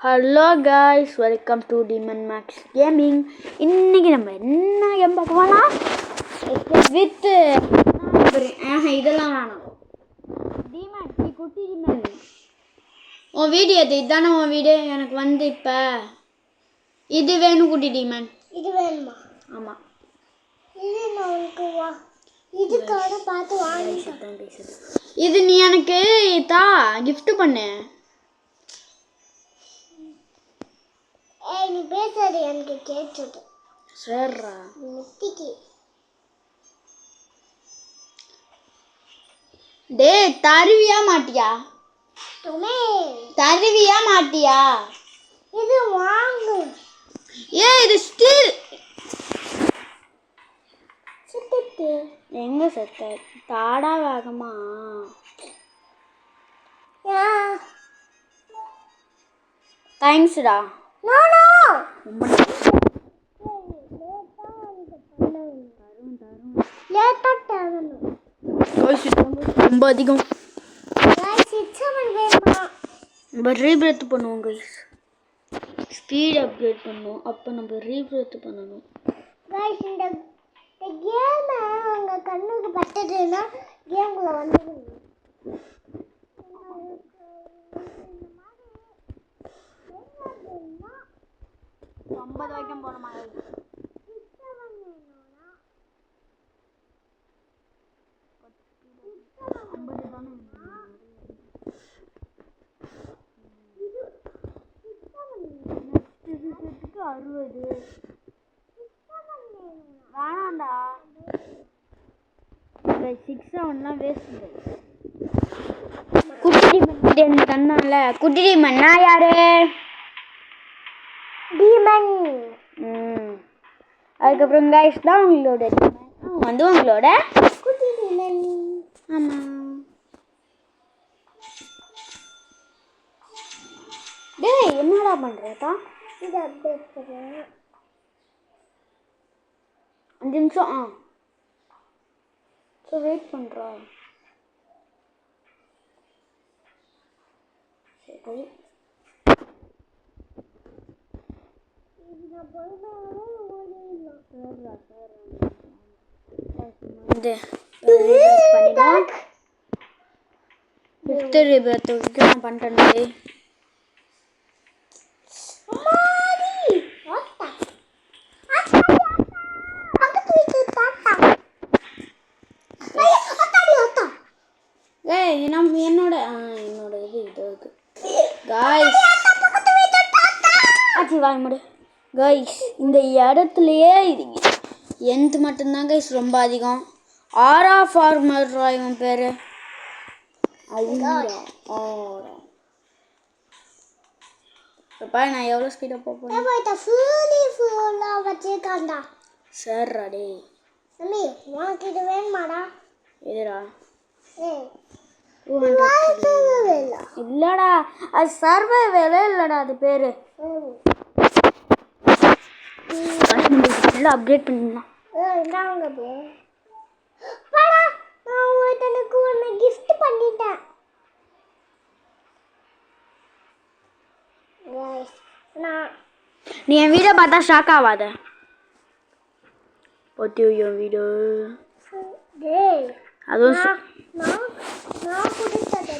Hello guys, welcome to demon max gaming. இன்றைக்கி நம்ம என்ன கேம் பார்க்க போனால் வித் இதெல்லாம் வேணாம். டிமன் குட்டி டிமன் உன் வீடியோ இதுதானே உன் வீடியோ எனக்கு வந்து இப்போ இது வேணும் குட்டி டிமன். இது வேணுமா? ஆமாம், இது நான் உனக்கு இதுக்காக பார்த்து வாங்கிட்டேன். இது நீ எனக்கு தா கிஃப்ட் பண்ணு. நீ பேசுறது எனக்கு கேட்டது. சரிடா. முத்திக்கு டே தருவியா மாட்டியா? தருவியா மாட்டியா? இது வாங்கு. இது ஸ்டீல். சுத்திட்டு எங்க செத்த தாடா வேகமா? தேங்க்ஸ்டா. நோ நோ ரொம்ப அதிகம். நம்ம ரீபிரத் பண்ணுவோம் கைஸ். ஸ்பீட் அப்கிரேட் பண்ணுவோம். அப்போ நம்ம ரீபிரத் பண்ணணும். இந்த கேம் உங்க கண்ணுக்கு பட்டதுன்னா கேம்குள்ள வந்துடுங்க. 50 வரைக்கும் போன மாதிரி. இதுக்கு 60 வேணாண்டா. 6-7 வேஸ்ட். குட்டி டிமன் தந்தான்ல, குட்டி டிமன்னா யாரு? டீமன். அதுக்கப்புறம் கைஸ் தான் உங்களோட வந்து உங்களோட குட்டி டீமன். ஆமாம். டேய் என்னடா பண்ணுறதா? இது அப்டேட் பண்ணுறேன். 5 நிமிஷம். ஸோ வெயிட் பண்ணுறா. சரி வந்து பண்ணிடுவோம். 5th ரீபர்த்துக்கு நான் பண்ணிட்டேன். என்னோட இது இருக்கு காய்ஸ். ஆச்சு வாங்க முடி கைஸ். இந்த இடத்துலையே எந்த மட்டும்தான் கைஸ் ரொம்ப அதிகம். ஆரா ஃபார்மர் இவன் பேர் இப்போ நான் எவ்வளோ ஸ்பீடாக போகிறேன்? சரிடா. டே உனக்கு இது வேணுமாடா? எதுடா? 200 இல்லடா, அது சர்வைவல் இல்லடா, அது பேரு. அப்டேட் பண்ணிடலாம். கிஃப்ட் பண்ணிட்டேன். நீ என் வீடியோ பார்த்தா ஷாக் ஆகாத. என் வீடியோ அதுவும் நான் கொடுத்தத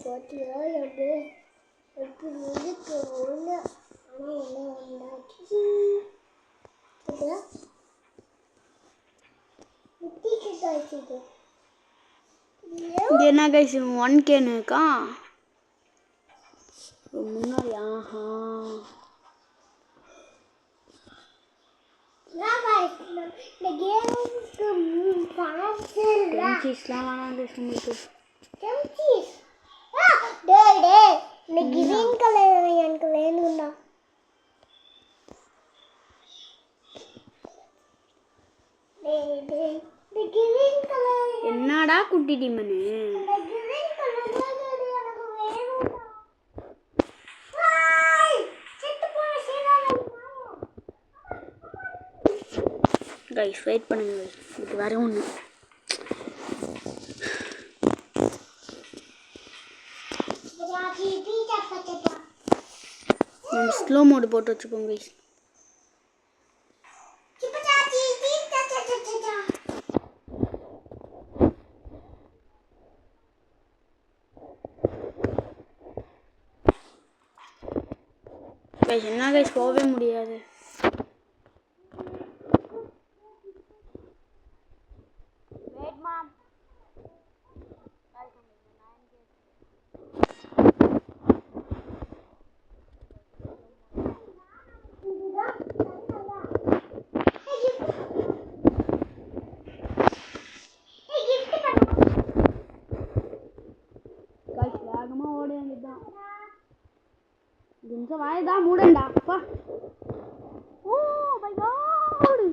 போட்டியா எப்படி இருக்கு ஒன்று. ஆனால் ஒன்று உண்டாச்சு. முட்டிக்கு காய்ச்சிது. என்ன கைஸ் 1Kன்னு இருக்கா முன்னாடி. இந்த கேமுக்கு சீஸ்லாம் வேணாம் உங்களுக்கு. இந்த கிரீன் கலர் எனக்கு வேணும்டா. என்னடா குட்டி டிமனு? கைஸ் வெயிட் பண்ணுங்க. இது வேற ஒன்று. ஸ்லோ மோடு போட்டு வச்சுக்கோங்க கைஸ். கைஸ் என்ன கைஸ் போகவே முடியாது. கொஞ்சம் வாய்தான் மூடண்டா அப்பா. Oh my god.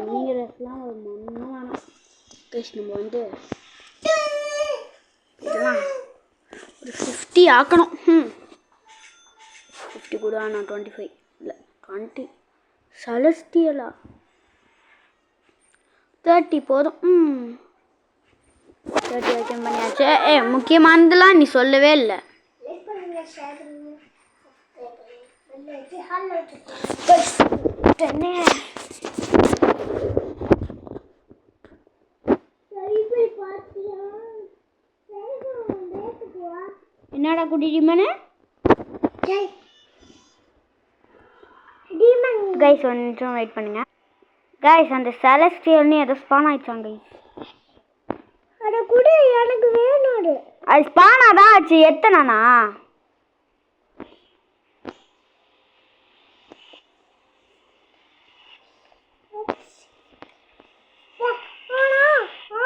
நீங்க ரெஸ்லாம் ஒரு மண்ணு வேணாம் கைஸ். நம்ம வந்து இதெல்லாம் ஒரு 50 ஆக்கணும். 50 கூட ஆனால் 25 இல்லை 20 செலஸ்டியலா 30 போதும். 30 வரைக்கும் பண்ணியாச்சு. முக்கியமானதெல்லாம் நீ சொல்லவே இல்லை. என்னடா குட்டி டீமனு கைஸ் ஒரு நிமிஷம் வெயிட் பண்ணுங்க கைஸ். அந்த செலஸ்டியல்னு ஏதோ ஸ்பான் ஆயிடுச்சாங்க கைஸ். அட கூட எனக்கு வேணும். அது ஸ்பானா தான் ஆச்சு. எத்தனானா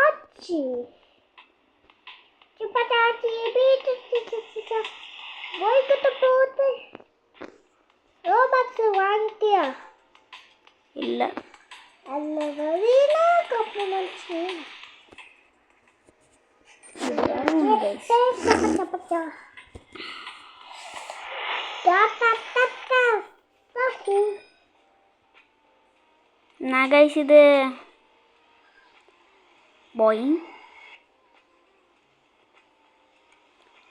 ஆச்சு. சிப்பட்டாச்சி பீட் போய்கிட்ட போகுது. ரோபாக்ஸ் வாங்கிட்டியா? இல்லை அல்ல வழியில கப்பலச்சு. நான் கைஸ் இது பாய்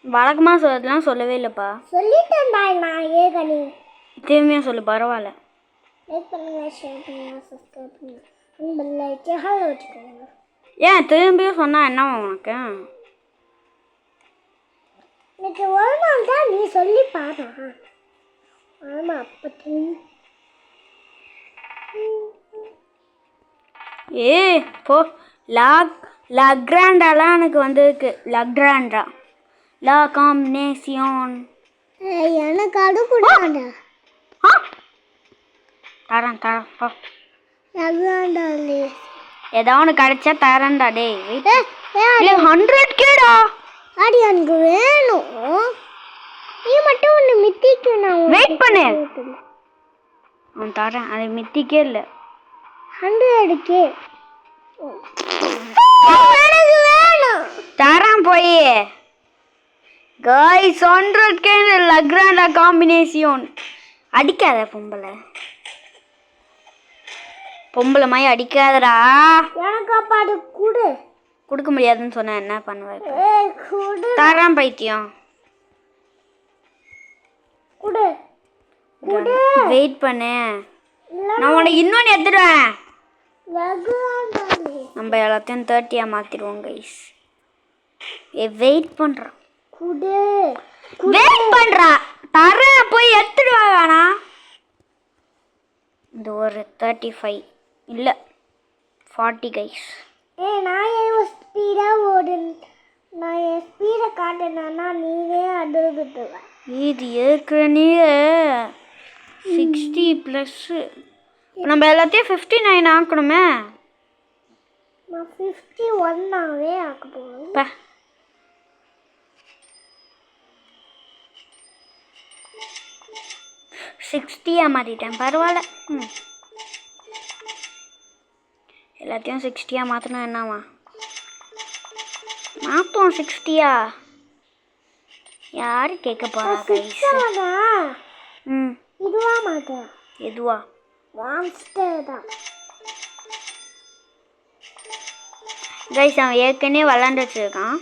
வழக்கமாக சொல்லலாம் சொல்லவே இல்லைப்பா. சொல்லிட்டேன்டா நான் ஏகனி. திரும்பியும் சொல்லு பரவாயில்ல. லைக் பண்ணுங்க, ஷேர் பண்ணுங்க, சப்ஸ்கிரைப் பண்ணுங்க. பெல் ஐக்கனை ஹால் வச்சுக்கோங்க. ஏன் திரும்பியும் சொன்னால் என்ன உனக்கு? எனக்கு ஒரு நாள் தான் நீ சொல்லி பாரு. ஆமாம் அப்படி போ. லக்ராண்டாலாம் எனக்கு வந்திருக்கு. லக்ராண்டா லா காம்பினேஷன் எனக்கு அது கூட தரேன் போ. லக்ராண்டாலே ஏதாவது ஒன்று கிடைச்சா தரேன்டா. டே 100Kடா. அடி எனக்கு வேணும். நீ மட்டும் ஒன்று மித்திக்கு நான் வெயிட் பண்ணு. அவன் தரேன். அது மித்திக்கே இல்லை 100K எனக்கு வேணும். தரேன் போய். கைஸ் 100K லக்ராண்டா காம்பினேஷன். அடிக்காத பொம்பளை மாதிரி அடிக்காதடா. எனக்கு அப்பாடு கொடு. கொடுக்க முடியாதுன்னு சொன்னா என்ன பண்ணுவேன்? தரேன் பைத்தியம். வெயிட் பண்ணு. நான் உனக்கு இன்னொன்று எடுத்துடுவேன். நம்ம எல்லாத்தையும் 30 மாத்திடுவோம் கைஸ். வெயிட் பண்றான். வெயிட் பண்றா. தரேன் போய் எடுத்துடுவா. வேணா இந்த ஒரு 35 இல்லை 40 கைஸ். நான் என் ஸ்பீடாக நான் என் ஸ்பீடை காட்டினா நீவே அழுதுட்டுவேன். இது ஏற்கனவே 60+. நம்ம எல்லாத்தையும் 59 ஆக்கணுமே. நான் 51ஆவே ஆக்க போகிறேன். 60 மாற்றிட்டேன். பரவாயில்ல. எல்லாத்தையும் 60 மாற்றணும். என்னவா மாற்றோம் 60? யாரு கேட்க போறா கைஸ்? இதுவா மாட்டேன். எதுவா? மான்ஸ்டர் தான் கைஸ். அவன் ஏற்கனவே விளாண்டு வச்சிருக்கான்.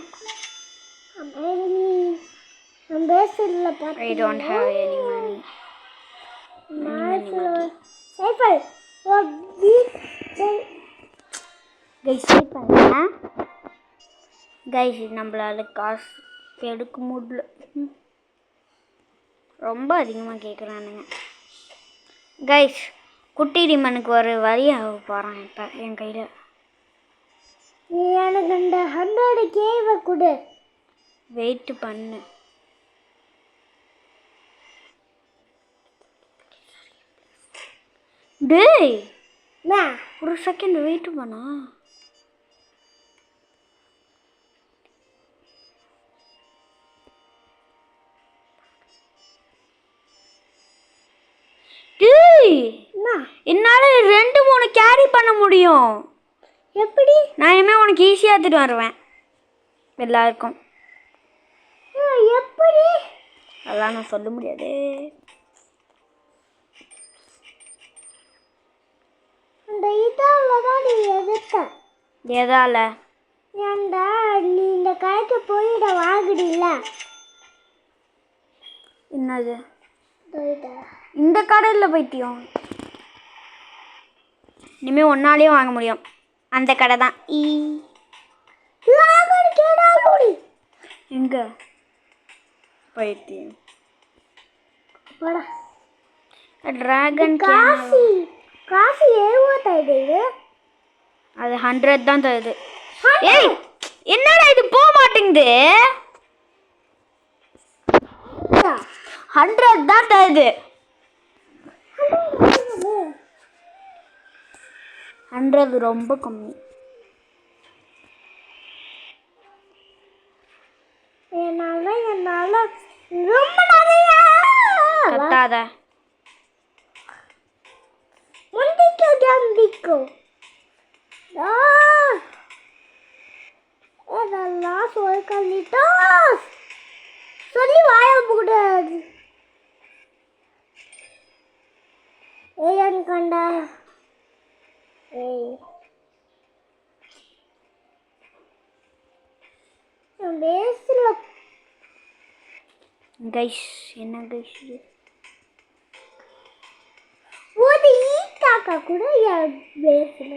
நம்ம பேசல I don't have any money. Cypher oh wait guys wait பண்ணுங்க கைஸ். நம்மளால காசு எடுக்க முடியல. ரொம்ப அதிகமாக கேட்குறானுங்க கைஸ். குட்டி டிமனுக்கு ஒரு வரி ஆக போகிறான் இப்போ என் கையில். நீ எனக்கு இந்த 100 கேவை கொடு. வெயிட் பண்ணு. டேய் ஒரு செகண்ட் வெயிட் பண்ணா. டேய் என்னால 2-3 கேரி பண்ண முடியும். எப்படி? நான் இனிமே உனக்கு ஈஸியாக எடுத்துட்டு வருவேன் எல்லாருக்கும். எப்படி? அதெல்லாம் நான் சொல்ல முடியாது. அந்த இதால தான் நீ எதுக்க? எதால? ஏன்டா நீ இந்த கடைக்கு போயிட வாங்குறீல்ல? என்னது? இந்த கடையில் போயிட்டியும். இனிமேல் ஒன்னாலேயே வாங்க முடியும். அந்த கடை தான். எங்க போயிட்டியும் டிராகன் காசு 75. அது 100 தான் தருது. ஏய் என்னடா இது போக மாட்டேங்குது. 100 தான் தருது. 100 ரொம்ப கம்மி. என்னால ரொம்ப நிறைய கத்தாத. முந்திக்கோ இதெல்லாம் சொல்லி வாய கூடாது. ஏன் கண்டா பேசல கைஸ். என்ன கைஸ் இது? ஒரு ஈக்காக்கா கூட பேசல.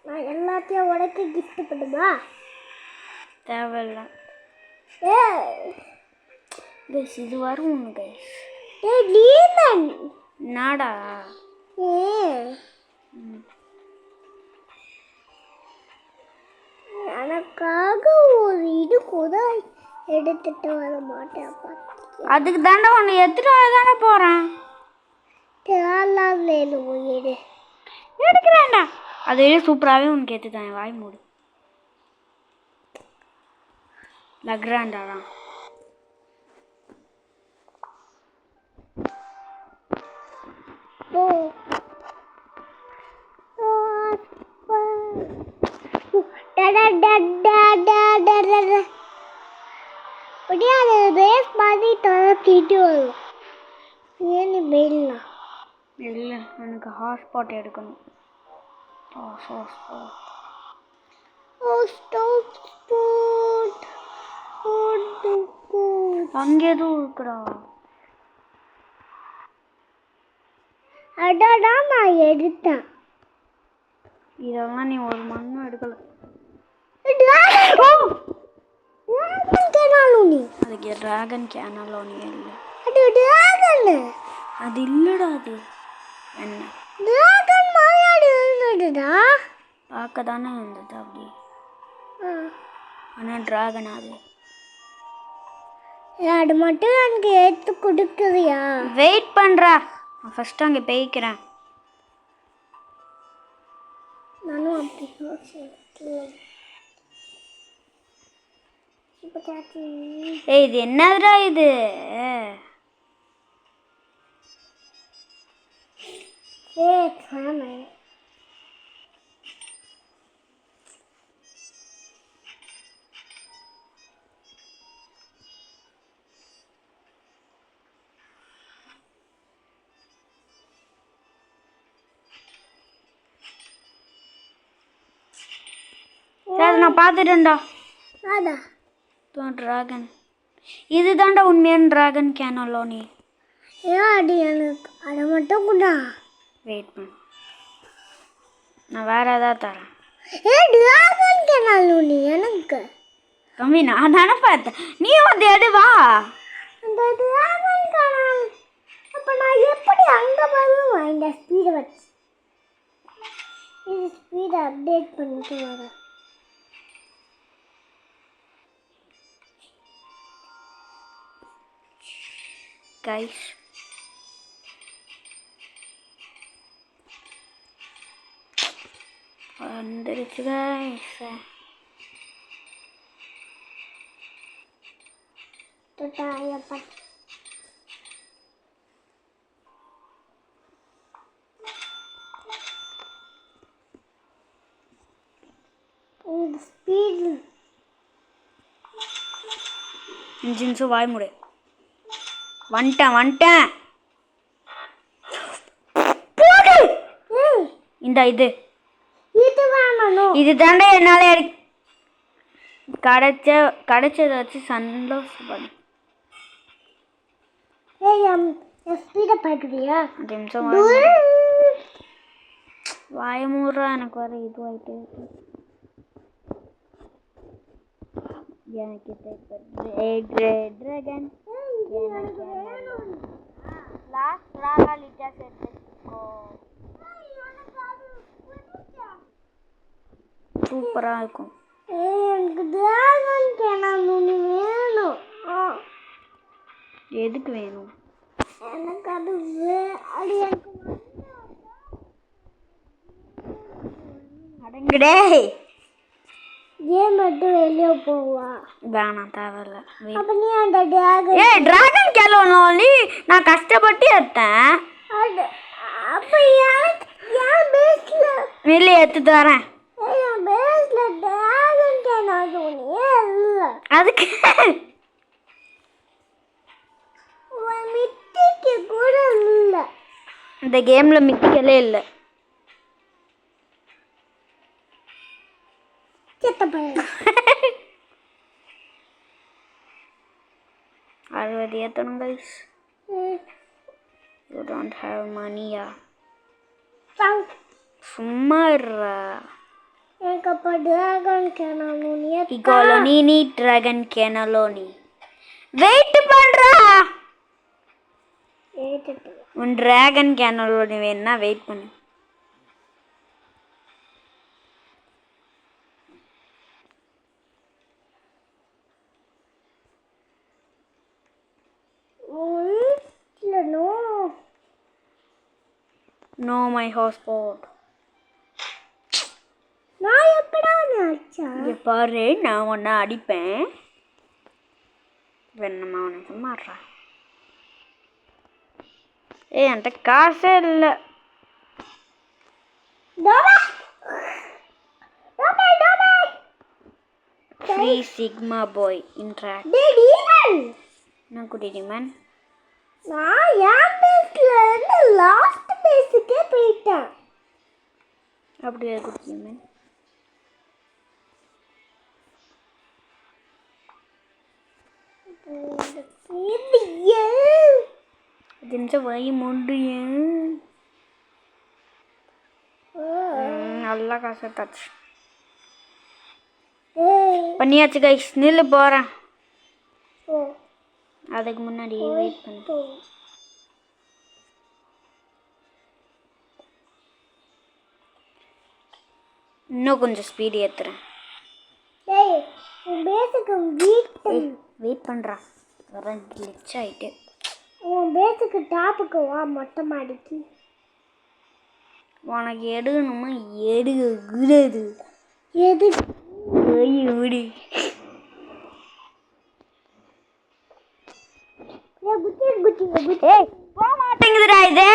நான் எல்லாத்தையும் உனக்கு கிஃப்ட் பண்ணுமா? தேவையில்ல கைஸ். இது வரும் ஒன்று கைஸ். டீமன் நாடா எனக்காக ஒரு இது கூட எடுத்துட்டு வர மாட்டேன். அதுக்கு தாண்டா ஒன்று எடுத்துட்டு வர தானே போகிறேன். எடு எடுக்கிறேன்டா. அது சூப்பராகவே உனக்கு எடுத்துதான். வாய் மூடு. லக்ராண்டாதான். ரேஸ் மாதிரி துரத்திட்டு வரும். ஏன்னு வெயிலாம் இல்லை எனக்கு ஹாட்ஸ்பாட் எடுக்கணும். அங்கே எதுவும் இருக்குடா. அதான் நான் எடுத்தேன். இதெல்லாம் நீ ஒரு மண்ணும் எடுக்கல. அதுக்கு டிராகன் கேனலோனி இல்லை. அது இல்லடா. அது என்ன டிராகன் மாதிரி இருந்ததுடா. பார்க்க தானே இருந்தது அப்படி. ஆனால் டிராகன் அது மட்டும் எனக்கு எடுத்து கொடுக்குறியா? வெயிட் பண்ணுறா. நான் ஃபஸ்ட்டு அங்கே போய்க்கிறேன். நானும் அப்படி ஏய் இது என்னதுடா இது? அதை நான் பார்த்துட்டேன்டா. அதான் ட்ராகன் இதுதான்டா உண்மையான ட்ராகன் கேனலோனி. ஏன் அடி எனக்கு அதை மட்டும் கூட. வெயிட் பண்ணு, நான் வேற ஏதாவது தரேன். டிராகன் கேனலோனி எனக்கு கம்மி. நான் தானே பார்த்தேன், நீ வந்து எடுவா. அந்த டிராகன் கேனல். அப்போ நான் எப்படி அங்கே வருவேன் இந்த ஸ்பீடை வச்சு? இது ஸ்பீடை அப்டேட் பண்ணிட்டு வரேன். கைஸ் வந்துருச்சு கைஸ். தொட்டாயப்பா இந்த ஸ்பீடு இன்ஜின்ஸும் வாய் முடி. வந்துட்டேன். இந்த இது வேணும். இது தாண்டா என்னால கிடைச்சதை வச்சு சந்தோஷப்படு. ஸ்பீடை பார்க்குறியா? நிமிஷம் வாய மூடுறா, எனக்கு வர இது ஆயிட்டு. எனக்கு ட்ராகன் லாஸ்ட் ராகா லிட்டா சேர்த்துக்கோ. சூப்பராக இருக்கும். எனக்கு டிராகன் கேனலோனி வேணும். எதுக்கு வேணும்? எனக்கு அது அது எனக்கு அடங்குடே. ஏன் மட்டும் வெளியே போவா? வேணாம், தேவையில்ல. அப்போ நீ அந்த டிராகன் டிராகன் கேனலோனி நான் கஷ்டப்பட்டு எடுத்தேன். அது அப்போ எனக்கு ஏன் பேஸ்ல வெளியே எடுத்து தரேன். என் பேஸ்ல டிராகன் கேனலோனியே இல்லை. அதுக்கு மித்திக்கு கூட இல்லை. இந்த கேம்ல மித்திக்கலே இல்லை. அறுபது ஏற்றணும் கைஸ். யூ டோன்ட் ஹேவ் மணியா? சும்மா இருடா. எனக்கு அப்போ டிராகன் கேனலோனியே இகோலோனி டிராகன் கேனலோனி. வெயிட் பண்றா. உன் டிராகன் கேனலோனி வேணும்னா வெயிட் பண்ணு. No my hotspot. நான் எப்படா அடிச்சா? இங்க பாரு, நான் உன்னை அடிப்பேன். வேணுமா உனக்கு மாறா? என்கிட்ட காசே இல்லை. ஃப்ரீ சிக்மா பாய் இன்ட்ராக்ட். நான் குட்டி மேன். நான் என் பேஸ்ல இருந்து லாஸ்ட் பேஸுக்கே போயிட்டேன். அப்படியே குட்டி மேன். நிமிஷம் வாங்கி முடியும். நல்லா காசு எடுத்தாச்சு. பண்ணியாச்சு கைஸ். நில்லு போகிறேன். அதுக்கு முன்னாடி வெயிட் பண்ணு. இன்னும் கொஞ்சம் ஸ்பீடு ஏற்றுறேன். வெயிட் பண்ணுறான். வர கிளிச் ஆகிட்டு. உன் பேஸுக்கு டாப்புக்கு வா, மொட்டை மாடிக்கு. உனக்கு எடுக்கணுமா? எடுக்கூடாது. எது விடு. போக மாட்டேங்குதுடா இது.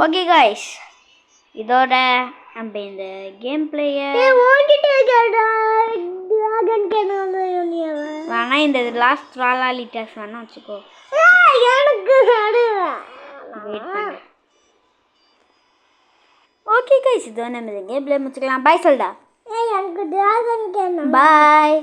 ஓகே கைஸ், இதோட நம்ம இந்த கேம் பிளேயை வேணா இந்த லாஸ்ட் ராலாலிட்டாஸ் வேணா வச்சுக்கோ. வெயிட் பண்ணு. ஓகே கைஸ் இதோ நம்ம இந்த கேம்ல முடிச்சுக்கலாம் பாய் சொல்டா ஏய் எனக்கு டிராகன் கேம் பாய்